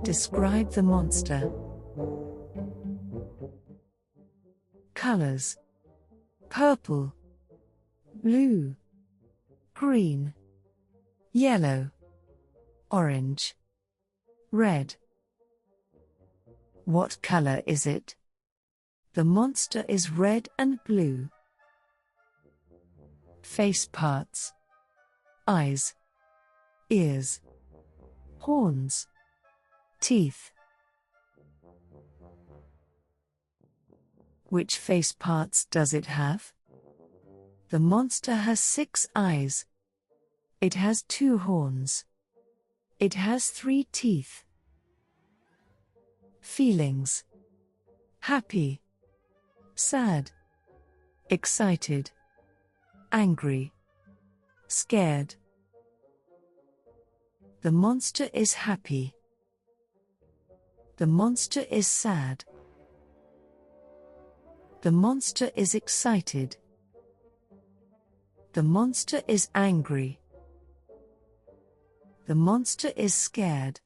Describe the monster. Colors: purple, blue, green, yellow, orange, red. What color is it? The monster is red and blue. Face parts: eyes, ears, horns, teeth. Which face parts does it have? The monster has 6 eyes. It has 2 horns. It has 3 teeth. Feelings: happy, sad, excited, angry, scared. The monster is happy. The monster is sad. The monster is excited. The monster is angry. The monster is scared.